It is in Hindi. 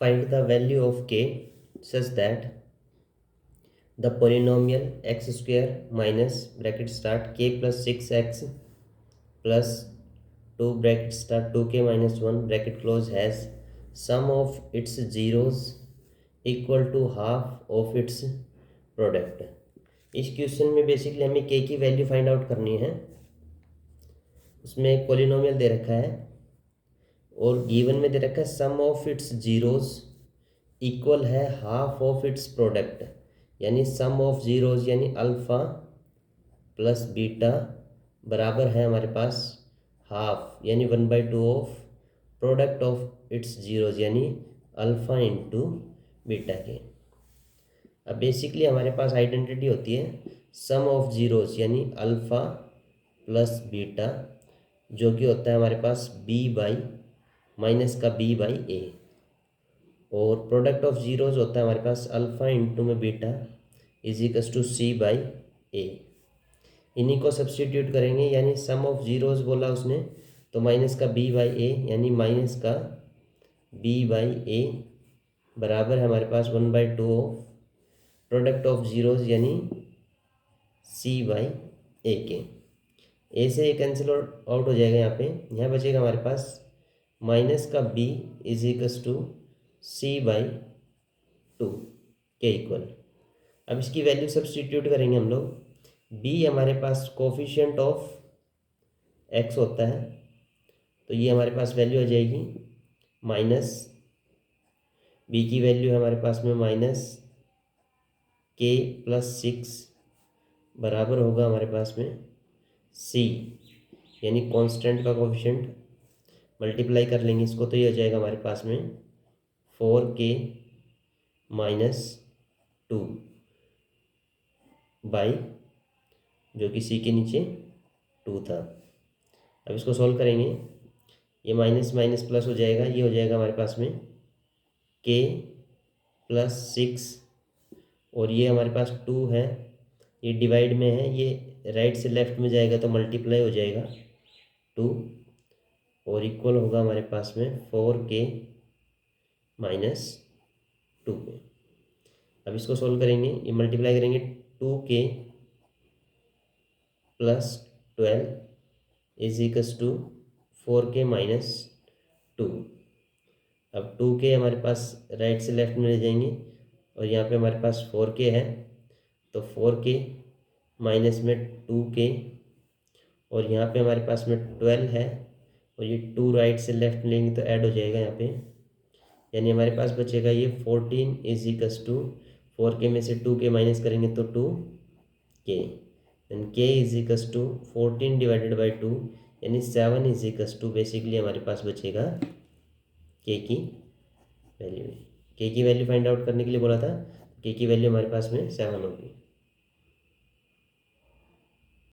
Find the value of k such that the polynomial x square minus bracket start k plus 6x plus 2 bracket start 2k minus 1 bracket close has sum of its zeros equal to half of its product. इस क्वेश्चन में बेसिकली हमें के की वैल्यू फाइंड आउट करनी है। उसमें एक पॉलिनोमियल दे रखा है और गिवन में दे रखा है सम ऑफ इट्स जीरोस इक्वल है हाफ ऑफ इट्स प्रोडक्ट, यानी सम ऑफ जीरोस यानी अल्फ़ा प्लस बीटा बराबर है हमारे पास हाफ यानी 1/2 of product of its zeros यानी अल्फ़ा इंटू बीटा के। अब बेसिकली हमारे पास आइडेंटिटी होती है सम ऑफ जीरोस यानी अल्फ़ा प्लस बीटा, जो कि होता है हमारे पास b बाई माइनस का b बाई ए, और प्रोडक्ट ऑफ जीरोस होता है हमारे पास अल्फ़ा इंटू में beta is equals to c by A. इन्हीं को सब्सटीट्यूट करेंगे, यानी सम ऑफ जीरोस बोला उसने तो माइनस का b बाई ए यानी माइनस का b बाई ए बराबर है हमारे पास 1/2 ऑफ प्रोडक्ट ऑफ जीरोस यानी c बाई ए के। ए से ए कैंसिल आउट हो जाएगा, यहाँ बचेगा हमारे पास माइनस का b is equals to c by 2 के इक्वल। अब इसकी वैल्यू सब्सटीट्यूट करेंगे हम लोग। b हमारे पास कोफिशिएंट ऑफ x होता है, तो ये हमारे पास वैल्यू आ जाएगी माइनस b की वैल्यू है हमारे पास में माइनस k प्लस 6 बराबर होगा हमारे पास में c, यानी कांस्टेंट का कोफिशिएंट मल्टीप्लाई कर लेंगे इसको तो ये हो जाएगा हमारे पास में 4k माइनस 2 बाई जो कि c के नीचे 2 था। अब इसको सॉल्व करेंगे, ये माइनस माइनस प्लस हो जाएगा, ये हो जाएगा हमारे पास में k प्लस 6 और ये हमारे पास 2 है, ये डिवाइड में है, ये राइट से लेफ्ट में जाएगा तो मल्टीप्लाई हो जाएगा 2 और इक्वल होगा हमारे पास में 4k माइनस 2 पे। अब इसको सोल्व करेंगे, ये मल्टीप्लाई करेंगे 2k plus 12 is equals to 4k minus 2। अब 2k हमारे पास राइट से लेफ्ट में ले जाएंगे और यहाँ पे हमारे पास 4k है, तो 4k माइनस में 2k और यहाँ पे हमारे पास में 12 है और ये 2 राइट से लेफ्ट में लेंगे तो ऐड हो जाएगा यहाँ पे, यानी हमारे पास बचेगा ये 14 इज इक्वल्स टू 4k में से 2k माइनस करेंगे तो 2k, and k is equals to 14 divided by 2 यानी 7 इज इक्वल्स टू बेसिकली हमारे पास बचेगा k की वैल्यू। k की वैल्यू फाइंड आउट करने के लिए बोला था, k की वैल्यू हमारे पास में 7 होगी।